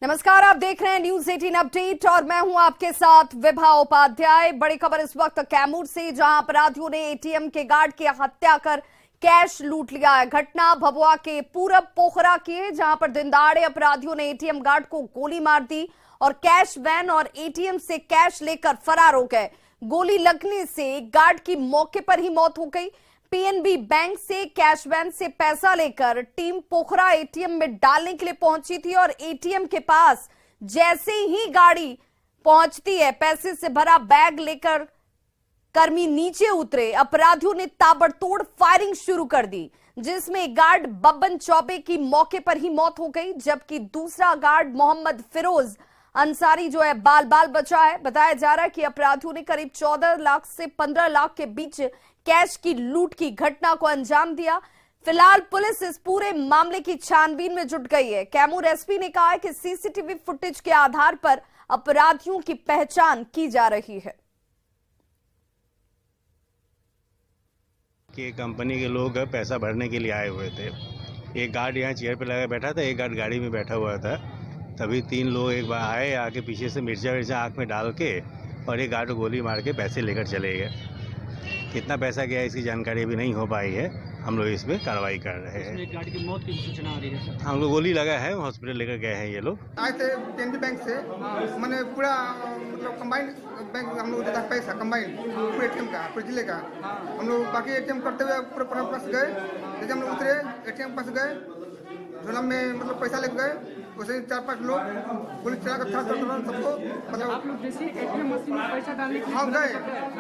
नमस्कार, आप देख रहे हैं न्यूज 18 अपडेट और मैं हूं आपके साथ विभा उपाध्याय। बड़ी खबर इस वक्त कैमूर से, जहां अपराधियों ने एटीएम के गार्ड की हत्या कर कैश लूट लिया है। घटना भभुआ के पूरब पोखरा की है, जहां पर दिनदहाड़े अपराधियों ने एटीएम गार्ड को गोली मार दी और कैश वैन और एटीएम से कैश लेकर फरार हो गए। गोली लगने से गार्ड की मौके पर ही मौत हो गई। पीएनबी बैंक से कैश वैन से पैसा लेकर टीम पोखरा एटीएम में डालने के लिए पहुंची थी और एटीएम के पास जैसे ही गाड़ी पहुंचती है, पैसे से भरा बैग लेकर कर्मी नीचे उतरे। अपराधियों ने ताबड़तोड़ फायरिंग शुरू कर दी, जिसमें गार्ड बब्बन चौबे की मौके पर ही मौत हो गई, जबकि दूसरा गार्ड मोहम्मद फिरोज अंसारी जो है बाल बाल बचा है। बताया जा रहा है कि अपराधियों ने करीब 14 लाख से 15 लाख के बीच कैश की लूट की घटना को अंजाम दिया। फिलहाल पुलिस इस पूरे मामले की छानबीन में जुट गई है। कैमूर एसपी ने कहा है कि सीसीटीवी फुटेज के आधार पर अपराधियों की पहचान की जा रही है। कि कंपनी के लोग पैसा भरने के लिए आए हुए थे। एक गार्ड यहाँ चेयर पे लगा बैठा था, एक गार्ड गाड़ी में बैठा हुआ था। तभी 3 लोग एक बार आए, आके पीछे से मिर्चा विर्चा आँख में डाल के और एक गार्ड को गोली मार के पैसे लेकर चले गए। कितना पैसा गया इसकी जानकारी अभी नहीं हो पाई है। हम लोग इस पर कार्रवाई कर रहे हैं। एक गाड़ी की मौत की सूचना आ रही है सर। हम लोग गोली लगा है, हॉस्पिटल लेकर गए हैं ये लोग। आए थे पीएनबी बैंक से, मैंने पूरा मतलब कंबाइंड बैंक हम लोग देता पैसा कंबाइंड पूरे एटीएम का, पूरे जिले का। हम लोग बाकी एटीएम करते हुए पूरे पास गए। जैसे हम लोग उतरे एटीएम पास गए, झोला में मतलब पैसा लेके गए। वैसे 4-5 लोग गोली चला कर था सबको, मतलब आप लोग जैसे एटीएम मशीन में पैसा डालने के लिए हम गए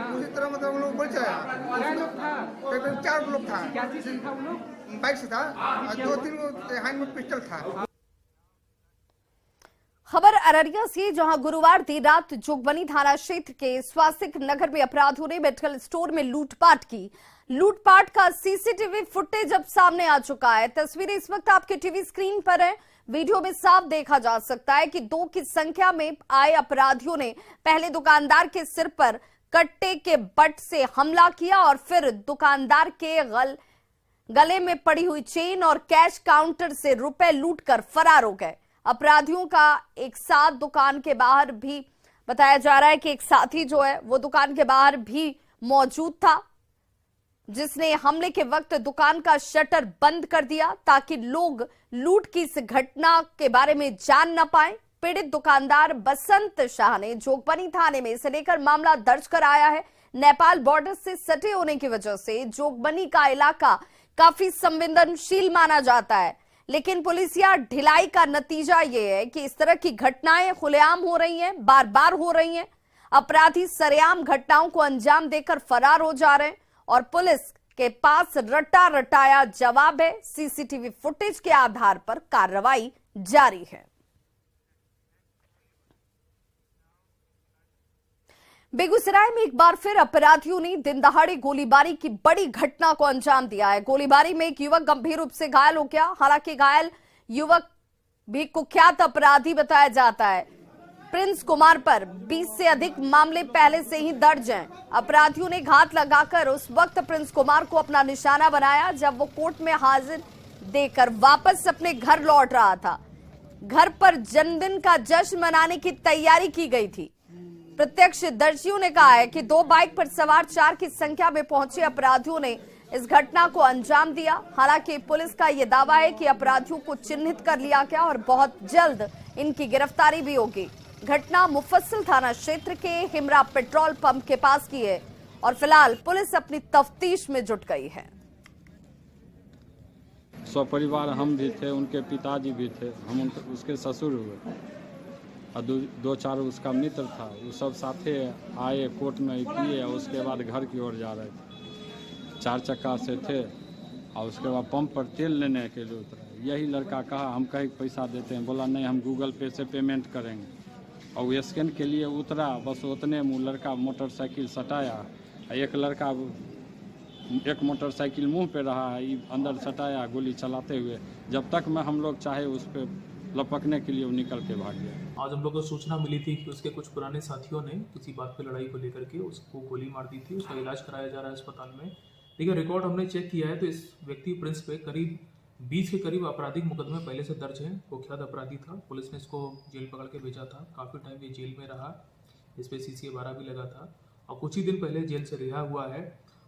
उसी तरह मतलब हम लोग गोली चलाया। करीब 4 लोग था। क्या चीज से था वो लोग? बाइक से था और 2-3 हैंड में पिस्टल था। खबर अररिया से, जहां गुरुवार देर रात जोगबनी थाना क्षेत्र के स्वास्तिक नगर में अपराधियों ने मेडिकल स्टोर में लूटपाट की। लूटपाट का सीसीटीवी फुटेज अब सामने आ चुका है। तस्वीरें इस वक्त आपके टीवी स्क्रीन पर है। वीडियो में साफ देखा जा सकता है कि 2 की संख्या में आए अपराधियों ने पहले दुकानदार के सिर पर कट्टे के बट से हमला किया और फिर दुकानदार के गले में पड़ी हुई चेन और कैश काउंटर से रुपए लूटकर फरार हो गए। अपराधियों का एक साथ दुकान के बाहर भी बताया जा रहा है कि एक साथी जो है वो दुकान के बाहर भी मौजूद था, जिसने हमले के वक्त दुकान का शटर बंद कर दिया ताकि लोग लूट की इस घटना के बारे में जान न पाए। पीड़ित दुकानदार बसंत शाह ने जोगबनी थाने में इसे लेकर मामला दर्ज कराया है। नेपाल बॉर्डर से सटे होने की वजह से जोगबनी का इलाका काफी संवेदनशील माना जाता है, लेकिन पुलिसिया ढिलाई का नतीजा ये है कि इस तरह की घटनाएं खुलेआम हो रही हैं, बार बार हो रही हैं। अपराधी सरेआम घटनाओं को अंजाम देकर फरार हो जा रहे हैं और पुलिस के पास रटा रटाया जवाब है। सीसीटीवी फुटेज के आधार पर कार्रवाई जारी है। बेगूसराय में एक बार फिर अपराधियों ने दिनदहाड़े गोलीबारी की बड़ी घटना को अंजाम दिया है। गोलीबारी में एक युवक गंभीर रूप से घायल हो गया। हालांकि घायल युवक भी कुख्यात अपराधी बताया जाता है। प्रिंस कुमार पर 20 से अधिक मामले पहले से ही दर्ज हैं। अपराधियों ने घात लगाकर उस वक्त प्रिंस कुमार को अपना निशाना बनाया जब वो कोर्ट में हाजिर देकर वापस अपने घर लौट रहा था। घर पर जन्मदिन का जश्न मनाने की तैयारी की गई थी। प्रत्यक्षदर्शियों ने कहा है कि 2 बाइक पर सवार 4 की संख्या में पहुंचे अपराधियों ने इस घटना को अंजाम दिया। हालांकि पुलिस का यह दावा है कि अपराधियों को चिन्हित कर लिया गया और बहुत जल्द इनकी गिरफ्तारी भी होगी। घटना मुफस्सिल थाना क्षेत्र के हिमरा पेट्रोल पंप के पास की है और फिलहाल पुलिस अपनी तफ्तीश में जुट गई है। सपरिवार हम भी थे, उनके पिताजी भी थे, हम उसके ससुर हुए और 2-4 उसका मित्र था। वो सब साथे आए, कोर्ट में किए और उसके बाद घर की ओर जा रहे थे। 4 चक्का से थे और उसके बाद पंप पर तेल लेने के लिए उतरे। यही लड़का कहा हम कहीं पैसा देते हैं, बोला नहीं हम गूगल पे से पेमेंट करेंगे और वो स्कैन के लिए उतरा। बस उतने में लड़का मोटरसाइकिल सटाया। एक मोटरसाइकिल मुंह पे रहा है, अंदर सटाया गोली चलाते हुए। जब तक मैं हम लोग चाहे उस पर लपकने के लिए वो निकल के भाग गया। आज हम लोग को सूचना मिली थी कि उसके कुछ पुराने साथियों ने किसी बात पे लड़ाई को लेकर के उसको गोली मार दी थी। उसका इलाज कराया जा रहा है अस्पताल में। देखिए रिकॉर्ड हमने चेक किया है तो इस व्यक्ति प्रिंस पे करीब 20 के करीब आपराधिक मुकदमे पहले से दर्ज हैं। कुख्यात अपराधी था। पुलिस ने इसको जेल पकड़ के भेजा था। काफ़ी टाइम ये जेल में रहा। इस पे CCA 12 भी लगा था और कुछ ही दिन पहले जेल से रिहा हुआ है।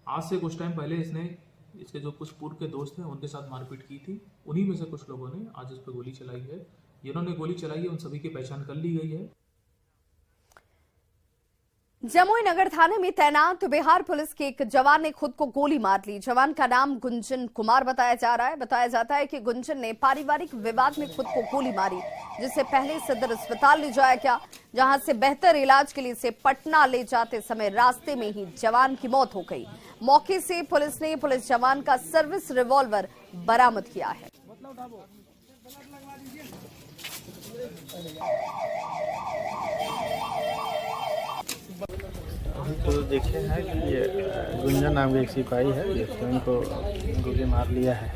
आज से कुछ टाइम पहले इसने इसके जो कुछ पूर्व के दोस्त हैं उनके साथ मारपीट की थी। उन्हीं में से कुछ लोगों ने आज इस पर गोली चलाई है। जिन्होंने गोली चलाई है उन सभी की पहचान कर ली गई है। जमुई नगर थाने में तैनात बिहार पुलिस के एक जवान ने खुद को गोली मार ली। जवान का नाम गुंजन कुमार बताया जा रहा है। बताया जाता है कि गुंजन ने पारिवारिक विवाद में खुद को गोली मारी, जिसे पहले सदर अस्पताल ले जाया गया, जहां से बेहतर इलाज के लिए इसे पटना ले जाते समय रास्ते में ही जवान की मौत हो गई। मौके से पुलिस ने पुलिस जवान का सर्विस रिवॉल्वर बरामद किया है। तो देखे हैं कि ये गुंजन नाम का एक सिपाही है जिसको इनको गोली मार लिया है।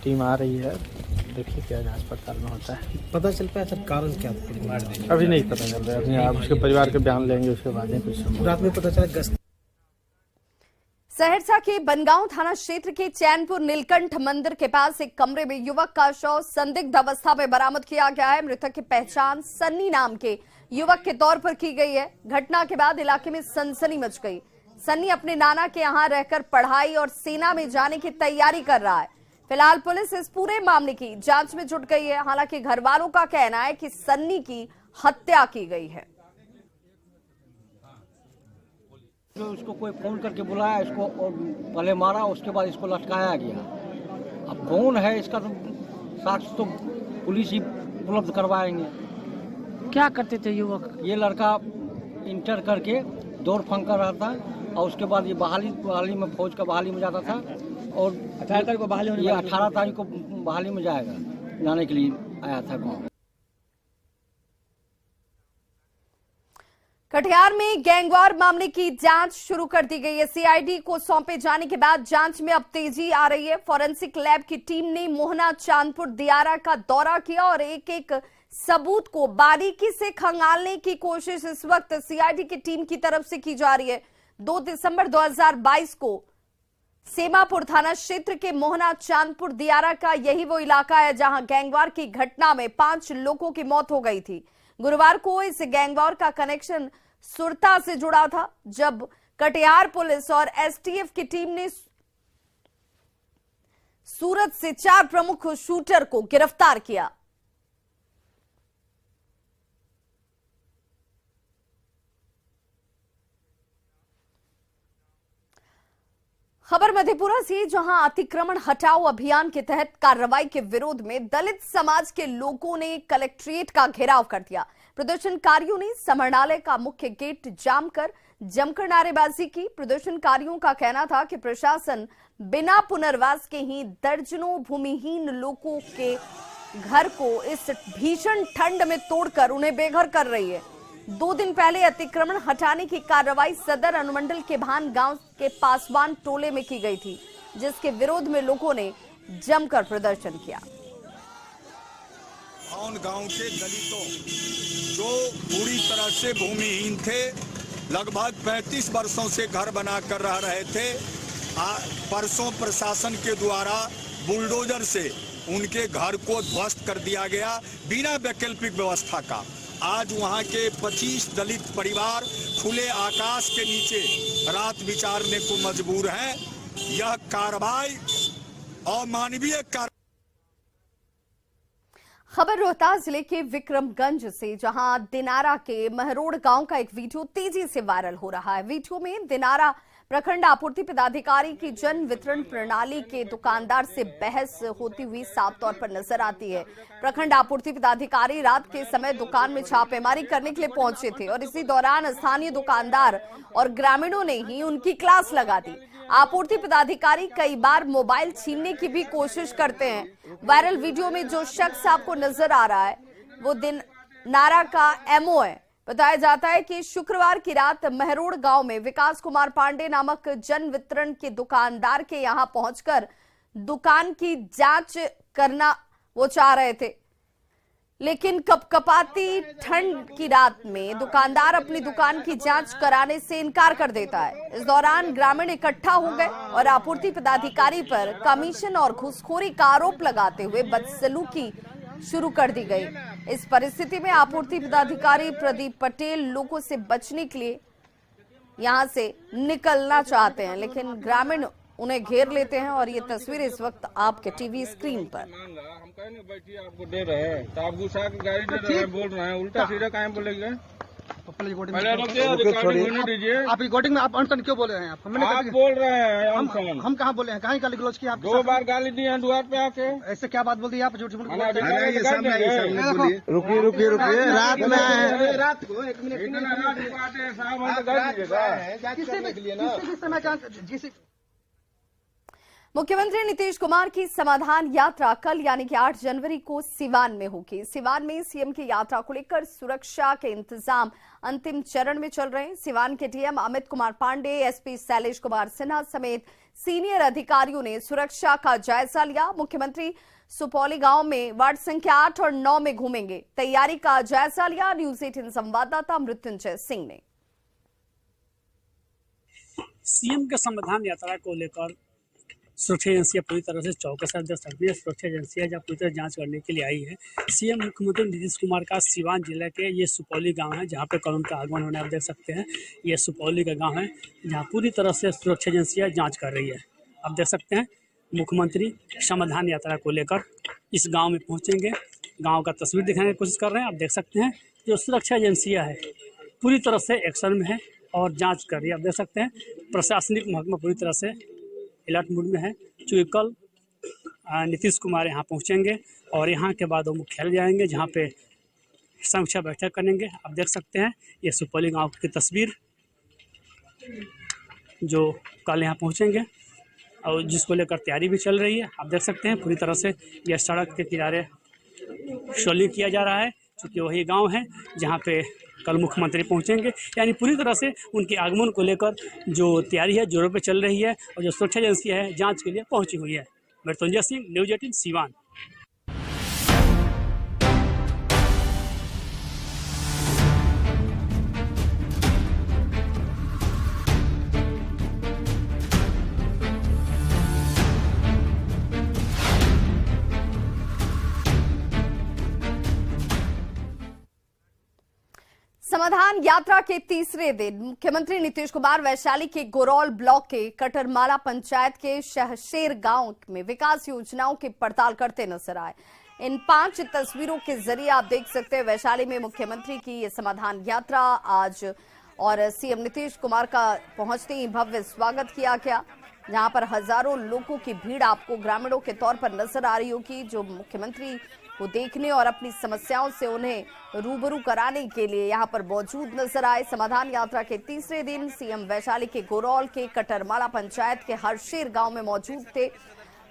टीम आ रही है, देखिए क्या जांच पड़ताल में होता है। पता चल पाया सर कारण क्या था? अभी नहीं पता चल रहा है। अभी आप उसके परिवार के बयान लेंगे, उसके बाद ही कुछ रात में पता चला गश्त। सहरसा के बनगांव थाना क्षेत्र के चैनपुर नीलकंठ मंदिर के पास एक कमरे में युवक का शव संदिग्ध अवस्था में बरामद किया गया है। मृतक की पहचान सन्नी नाम के युवक के तौर पर की गई है। घटना के बाद इलाके में सनसनी मच गई। सन्नी अपने नाना के यहां रहकर पढ़ाई और सेना में जाने की तैयारी कर रहा है। फिलहाल पुलिस इस पूरे मामले की जांच में जुट गई है। हालांकि घर वालों का कहना है कि सन्नी की हत्या की गई है। उसको कोई फोन करके बुलाया, इसको और पहले मारा, उसके बाद इसको लटकाया गया। अब कौन है इसका तो साक्ष्य तो पुलिस ही उपलब्ध करवाएंगे। क्या करते थे युवक? ये लड़का इंटर करके दौड़ फंक कर रहा था और उसके बाद ये बहाली में फौज का बहाली में जाता था और 18 तारीख को बहाली होने ये वाली थी। 18 तारीख को बहाली में जाएगा, जाने के लिए आया था गाँव। कटिहार में गैंगवार मामले की जांच शुरू कर दी गई है। CID को सौंपे जाने के बाद जांच में अब तेजी आ रही है। फॉरेंसिक लैब की टीम ने मोहना चांदपुर दियारा का दौरा किया और एक एक सबूत को बारीकी से खंगालने की कोशिश इस वक्त CID की टीम की तरफ से की जा रही है। 2 दिसंबर 2022 को सेमापुर थाना क्षेत्र के मोहना चांदपुर दियारा का यही वो इलाका है जहां गैंगवार की घटना में 5 लोगों की मौत हो गई थी। गुरुवार को इस गैंगवार का कनेक्शन सुरता से जुड़ा था, जब कटिहार पुलिस और STF की टीम ने सूरत से 4 प्रमुख शूटर को गिरफ्तार किया। खबर मधेपुरा से, जहां अतिक्रमण हटाओ अभियान के तहत कार्रवाई के विरोध में दलित समाज के लोगों ने कलेक्ट्रेट का घेराव कर दिया। प्रदर्शनकारियों ने समरणालय का मुख्य गेट जाम कर जमकर नारेबाजी की। प्रदर्शनकारियों का कहना था कि प्रशासन बिना पुनर्वास के ही दर्जनों भूमिहीन लोगों के घर को इस भीषण ठंड में तोड़कर उन्हें बेघर कर रही है। 2 दिन पहले अतिक्रमण हटाने की कार्रवाई सदर अनुमंडल के भान गांव के पासवान टोले में की गई थी, जिसके विरोध में लोगों ने जमकर प्रदर्शन किया। गांव के दलितों जो पूरी तरह से भूमिहीन थे, लगभग 35 वर्षों से घर बना कर रह रहे थे, परसों प्रशासन के द्वारा बुलडोजर से उनके घर को ध्वस्त कर दिया गया बिना वैकल्पिक व्यवस्था का। आज वहां के 25 दलित परिवार खुले आकाश के नीचे रात बिताने को मजबूर हैं। यह कार्रवाई अमानवीय कार्रवाई। खबर रोहतास जिले के विक्रमगंज से, जहां दिनारा के महरोड़ गांव का एक वीडियो तेजी से वायरल हो रहा है। वीडियो में दिनारा प्रखंड आपूर्ति पदाधिकारी की जन वितरण प्रणाली के दुकानदार से बहस होती हुई साफ तौर पर नजर आती है। प्रखंड आपूर्ति पदाधिकारी रात के समय दुकान में छापेमारी करने के लिए पहुंचे थे और इसी दौरान स्थानीय दुकानदार और ग्रामीणों ने ही उनकी क्लास लगा दी। आपूर्ति पदाधिकारी कई बार मोबाइल छीनने की भी कोशिश करते हैं। वायरल वीडियो में जो शख्स आपको नजर आ रहा है वो दिनारा का MO है। बताया जाता है कि शुक्रवार की रात महरोड़ गांव में विकास कुमार पांडे नामक जन वितरण के दुकानदार के यहां पहुंचकर दुकान की जांच करना वो चाह रहे थे। लेकिन कपकपाती ठंड की रात में दुकानदार अपनी दुकान की जांच कराने से इनकार कर देता है। इस दौरान ग्रामीण इकट्ठा हो गए और आपूर्ति पदाधिकारी पर कमीशन और घूसखोरी का आरोप लगाते हुए बदसलूकी शुरू कर दी गई। इस परिस्थिति में आपूर्ति पदाधिकारी प्रदीप पटेल लोगों से बचने के लिए यहां से निकलना चाहते हैं, लेकिन ग्रामीण उन्हें घेर लेते हैं और ये तस्वीर इस वक्त आपके टीवी स्क्रीन पर। हम कहने बैठिए, आपको दे रहे हैं तो आप गुस्सा की गाड़ी दे रहे हैं, बोल रहे हैं उल्टा सीधा काहे बोलेंगे? आप रिकॉर्डिंग में आप अनसन क्यों बोल रहे हैं? आप बोल रहे हैं, हम कहाँ बोले हैं? कहाँ गाली गलौज किया? 2 बार गाली दी है द्वार पे आके। ऐसे क्या बात बोल दी आप? झूठ मूठ रुकिए रात में आए, रात को 1 मिनट मुख्यमंत्री नीतीश कुमार की समाधान यात्रा कल यानी कि 8 जनवरी को सिवान में होगी। सिवान में सीएम की यात्रा को लेकर सुरक्षा के इंतजाम अंतिम चरण में चल रहे हैं। सिवान के डीएम अमित कुमार पांडे, एसपी शैलेश कुमार सिन्हा समेत सीनियर अधिकारियों ने सुरक्षा का जायजा लिया। मुख्यमंत्री सुपौली गांव में वार्ड संख्या 8 और 9 में घूमेंगे, तैयारी का जायजा लिया। न्यूज 18 संवाददाता मृत्युंजय सिंह ने। सीएम के समाधान यात्रा को लेकर सुरक्षा एजेंसियां पूरी तरह से चौकस है। सुरक्षा एजेंसियां जब पूरी तरह जांच करने के लिए आई है। सीएम मुख्यमंत्री नीतीश कुमार का सिवान जिले के ये सुपौली गांव है, जहां पे कल उनका आगमन होना, आप देख सकते हैं। ये सुपौली का गांव है, जहां पूरी तरह से सुरक्षा एजेंसियां जांच कर रही है। आप देख सकते हैं मुख्यमंत्री समाधान यात्रा को लेकर इस गाँव में पहुँचेंगे। गाँव का तस्वीर दिखाने की कोशिश कर रहे हैं। आप देख सकते हैं जो सुरक्षा एजेंसियाँ है पूरी तरह से एक्शन में है और जाँच कर रही है। आप देख सकते हैं प्रशासनिक महकमा पूरी तरह से अलर्ट मूड में है, चूँकि कल नीतीश कुमार यहाँ पहुँचेंगे और यहाँ के बाद वो मुख्यालय जाएंगे, जहाँ पे समीक्षा बैठक करेंगे। आप देख सकते हैं ये सुपौली गांव की तस्वीर, जो कल यहाँ पहुँचेंगे और जिसको लेकर तैयारी भी चल रही है। आप देख सकते हैं पूरी तरह से यह सड़क के किनारे शोलिंग किया जा रहा है, क्योंकि वही गाँव है जहाँ पे कल मुख्यमंत्री पहुंचेंगे। यानी पूरी तरह से उनके आगमन को लेकर जो तैयारी है जोरों पे चल रही है और जो सुरक्षा एजेंसी है जांच के लिए पहुंची हुई है। मृत्युंजय सिंह, न्यूज 18 सिवान। समाधान यात्रा के तीसरे दिन मुख्यमंत्री नीतीश कुमार वैशाली के गोरौल ब्लॉक के कटरमाला पंचायत के शहशेर गांव में विकास योजनाओं की पड़ताल करते नजर आए। इन 5 तस्वीरों के जरिए आप देख सकते हैं वैशाली में मुख्यमंत्री की ये समाधान यात्रा आज और सीएम नीतीश कुमार का पहुंचते ही भव्य स्वागत किया गया, जहां पर हजारों लोगों की भीड़ आपको ग्रामीणों के तौर पर नजर आ रही होगी, जो मुख्यमंत्री को देखने और अपनी समस्याओं से उन्हें रूबरू कराने के लिए यहां पर मौजूद नजर आए। समाधान यात्रा के तीसरे दिन सीएम वैशाली के गोरौल के कटरमाला पंचायत के हरशेर गांव में मौजूद थे,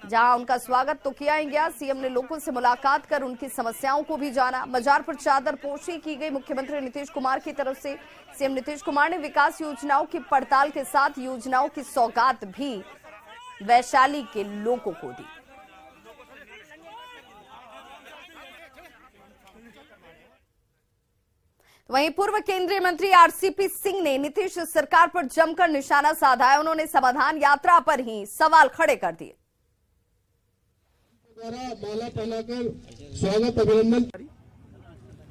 जहां उनका स्वागत तो किया ही गया। सीएम ने लोगों से मुलाकात कर उनकी समस्याओं को भी जाना। मजार पर चादर पोशी की गई मुख्यमंत्री नीतीश कुमार की तरफ से। सीएम नीतीश कुमार ने विकास योजनाओं की पड़ताल के साथ योजनाओं की सौगात भी वैशाली के लोगों को दी। वहीं पूर्व केंद्रीय मंत्री आरसीपी सिंह ने नीतीश सरकार पर जमकर निशाना साधा है। उन्होंने समाधान यात्रा पर ही सवाल खड़े कर दिए। माला पहनाकर स्वागत अभिनंदन।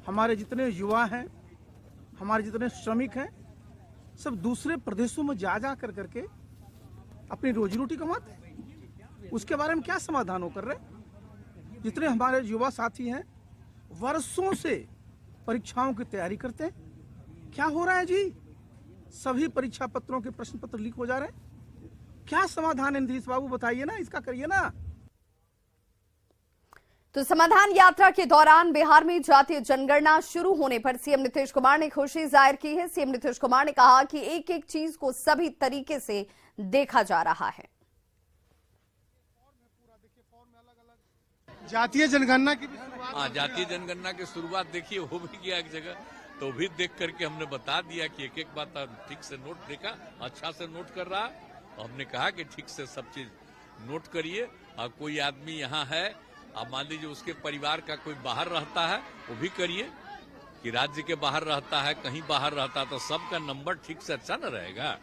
हमारे जितने युवा हैं, हमारे जितने श्रमिक हैं, सब दूसरे प्रदेशों में जा कर करके अपनी रोजी रोटी कमाते हैं। उसके बारे में क्या समाधान हो कर रहे? जितने हमारे युवा साथी हैं वर्षों से परीक्षाओं की तैयारी करते हैं, क्या हो रहा है जी? सभी परीक्षा पत्रों के प्रश्न पत्र लीक हो जा रहे हैं। क्या समाधान है नीतीश बाबू, बताइए ना, इसका करिए ना। तो समाधान यात्रा के दौरान बिहार में जातीय जनगणना शुरू होने पर सीएम नीतीश कुमार ने खुशी जाहिर की है। सीएम नीतीश कुमार ने कहा कि एक एक चीज को सभी तरीके से देखा जा रहा है। जातीय जनगणना की जातीय जनगणना की शुरुआत देखिए वो भी किया एक जगह, तो भी देख करके हमने बता दिया कि एक एक बात ठीक से नोट देखा, अच्छा से नोट कर रहा। हमने कहा कि ठीक से सब चीज नोट करिए। और कोई आदमी यहाँ है आप मान लीजिए उसके परिवार का कोई बाहर रहता है वो भी करिए, कि राज्य के बाहर रहता है, कहीं बाहर रहता है, तो सबका नंबर ठीक से अच्छा न रहेगा।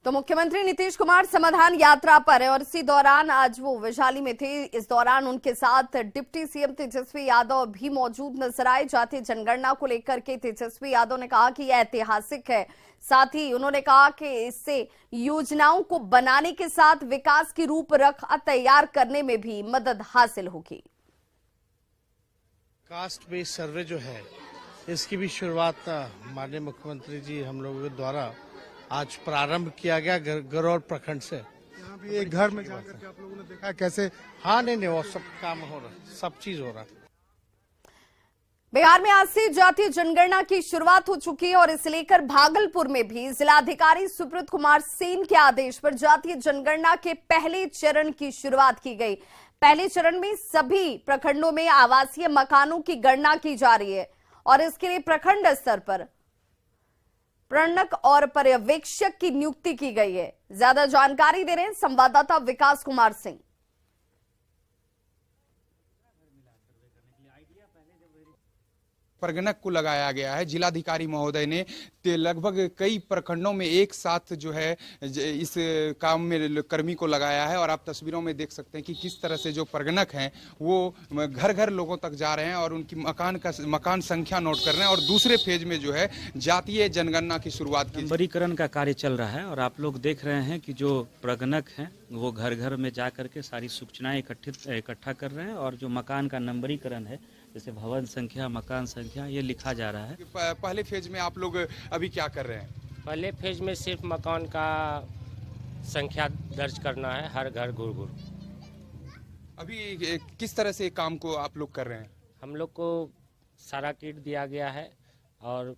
तो मुख्यमंत्री नीतीश कुमार समाधान यात्रा पर है और इसी दौरान आज वो वैशाली में थे। इस दौरान उनके साथ डिप्टी सीएम तेजस्वी यादव भी मौजूद नजर आए। जातीय जनगणना को लेकर के तेजस्वी यादव ने कहा कि यह ऐतिहासिक है। साथ ही उन्होंने कहा कि इससे योजनाओं को बनाने के साथ विकास की रूपरेखा तैयार करने में भी मदद हासिल होगी। कास्ट बेस्ड सर्वे जो है इसकी भी शुरुआत माननीय मुख्यमंत्री जी हम लोगों के द्वारा आज प्रारंभ किया गया गरौर प्रखंड से। यहाँ भी एक घर में जाकर के आप लोगों ने देखा कैसे, हाँ नहीं वो सब काम हो रहा, सब चीज हो रहा। बिहार में आज से जातीय जनगणना की शुरुआत हो चुकी है और इसे लेकर भागलपुर में भी जिलाधिकारी सुब्रत कुमार सेन के आदेश पर जातीय जनगणना के पहले चरण की शुरुआत की गई। पहले चरण में सभी प्रखंडों में आवासीय मकानों की गणना की जा रही है और इसके लिए प्रखंड स्तर पर प्रणक और पर्यवेक्षक की नियुक्ति की गई है। ज्यादा जानकारी दे रहे हैं संवाददाता विकास कुमार सिंह। परगणक को लगाया गया है। जिलाधिकारी महोदय ने लगभग कई प्रखंडों में एक साथ जो है इस काम में कर्मी को लगाया है और आप तस्वीरों में देख सकते हैं कि किस तरह से जो परगणक हैं वो घर घर लोगों तक जा रहे हैं और उनकी मकान संख्या नोट कर रहे हैं और दूसरे फेज में जो है जातीय जनगणना की शुरुआत की। नंबरीकरण का कार्य चल रहा है और आप लोग देख रहे हैं कि जो परगणक हैं वो घर घर में जा करके सारी सूचनाएं इकट्ठा कर रहे हैं और जो मकान का नंबरीकरण है जैसे भवन संख्या, मकान संख्या, ये लिखा जा रहा है। पहले फेज में आप लोग अभी क्या कर रहे हैं? पहले फेज में सिर्फ मकान का संख्या दर्ज करना है, हर घर घूर। अभी किस तरह से काम को आप लोग कर रहे हैं? हम लोग को सारा किट दिया गया है और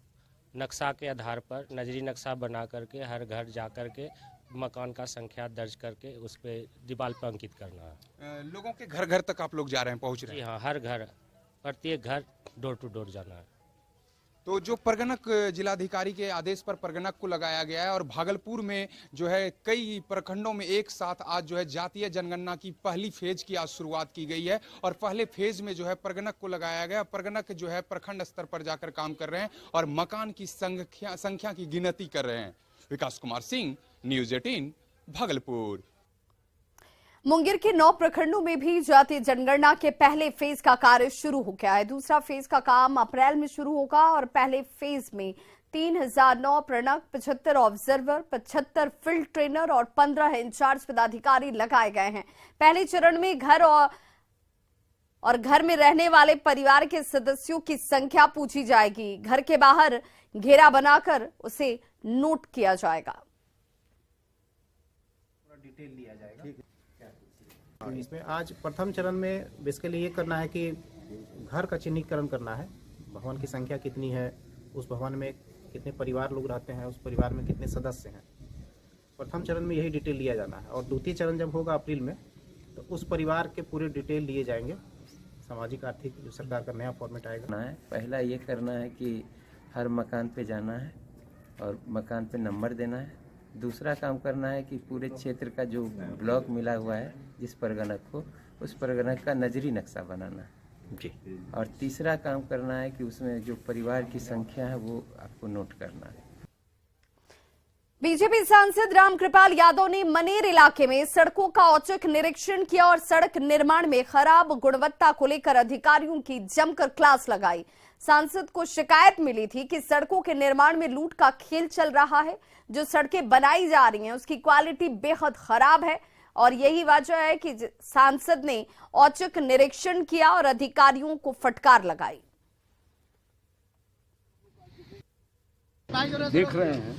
नक्शा के आधार पर नजरी नक्शा बना करके हर घर जा करके मकान का संख्या दर्ज करके उस पर दीवार पर अंकित करना है। लोगों के घर घर तक आप लोग जा रहे हैं, पहुंच रहे हैं? जी हाँ, हर घर, प्रत्येक घर डोर टू डोर जाना है। तो जो परगणक जिलाधिकारी के आदेश पर परगणक को लगाया गया है और भागलपुर में जो है कई प्रखंडों में एक साथ आज जो है जातीय जनगणना की पहली फेज की आज शुरुआत की गई है और पहले फेज में जो है परगणक को लगाया गया। परगणक जो है प्रखंड स्तर पर जाकर काम कर रहे हैं और मकान की संख्या की गिनती कर रहे हैं। विकास कुमार सिंह, न्यूज़ 18, भागलपुर। मुंगेर के 9 प्रखंडों में भी जातीय जनगणना के पहले फेज का कार्य शुरू हो गया है। दूसरा फेज का काम अप्रैल में शुरू होगा और पहले फेज में 3009 प्रणक, 75 ऑब्जर्वर, 75 फील्ड ट्रेनर और 15 इंचार्ज पदाधिकारी लगाए गए हैं। पहले चरण में घर और घर में रहने वाले परिवार के सदस्यों की संख्या पूछी जाएगी। घर के बाहर घेरा बनाकर उसे नोट किया जाएगा। डिटेल लिया जाएगा। इसमें आज प्रथम चरण में बेसिकली ये करना है कि घर का चिन्हीकरण करना है, भवन की संख्या कितनी है, उस भवन में कितने परिवार लोग रहते हैं, उस परिवार में कितने सदस्य हैं। प्रथम चरण में यही डिटेल लिया जाना है और द्वितीय चरण जब होगा अप्रैल में तो उस परिवार के पूरे डिटेल लिए जाएंगे। सामाजिक आर्थिक जो सरकार का नया फॉर्मेट आएगा। पहला ये करना है कि हर मकान पे जाना है और मकान पे नंबर देना है। दूसरा काम करना है कि पूरे क्षेत्र का जो ब्लॉक मिला हुआ है जिस परगणक को, उस परगणक का नजरी नक्शा बनाना है जी। और तीसरा काम करना है कि उसमें जो परिवार की संख्या है वो आपको नोट करना है। बीजेपी सांसद रामकृपाल यादव ने मनेर इलाके में सड़कों का औचक निरीक्षण किया और सड़क निर्माण में खराब गुणवत्ता को लेकर अधिकारियों की जमकर क्लास लगाई। सांसद को शिकायत मिली थी कि सड़कों के निर्माण में लूट का खेल चल रहा है। जो सड़कें बनाई जा रही हैं उसकी क्वालिटी बेहद खराब है और यही वजह है कि सांसद ने औचक निरीक्षण किया और अधिकारियों को फटकार लगाई। देख रहे हैं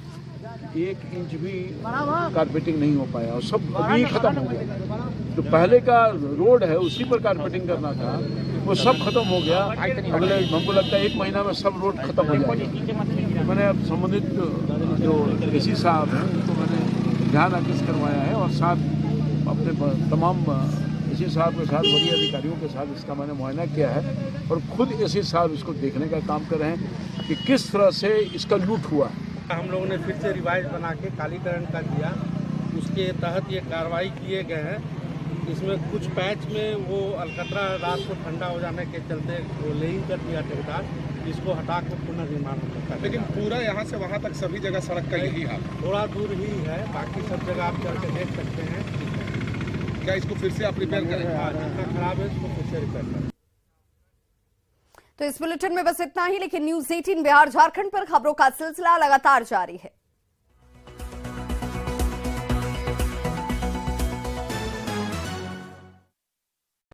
1 इंच भी कारपेटिंग नहीं हो पाया और सब अभी खत्म हो गया। जो पहले का रोड है उसी पर कारपेटिंग करना था, वो सब खत्म हो गया। अगले हमको लगता है 1 महीना में सब रोड खत्म हो जाएगा। मैंने अब संबंधित जो एसी साहब हैं उनको मैंने ध्यान आकृष्ट करवाया है और साथ अपने तमाम एसी साहब के साथ वरीय अधिकारियों के साथ इसका मैंने मुआयना किया है और खुद एसी साहब इसको देखने का काम कर रहे हैं कि किस तरह से इसका लूट हुआ। हम लोगों ने फिर से रिवाइज बना के कालीकरण कर दिया, उसके तहत ये कार्रवाई किए गए हैं। इसमें कुछ पैच में वो अलकतरा रात को ठंडा हो जाने के चलते वो लेइंग कर दिया ठेकेदार, इसको हटा कर पुनर्निर्माण हम लोग करेंगे। लेकिन पूरा यहाँ से वहाँ तक सभी जगह सड़क का यही हाल, थोड़ा दूर ही है, बाकी सब जगह आप चल के देख सकते हैं। क्या इसको फिर से आप रिपेयर करेंगे? हाँ, जितना खराब है इसको फिर से रिपेयर करें। तो इस बुलेटिन में बस इतना ही, लेकिन न्यूज़ 18 बिहार झारखंड पर खबरों का सिलसिला लगातार जारी है।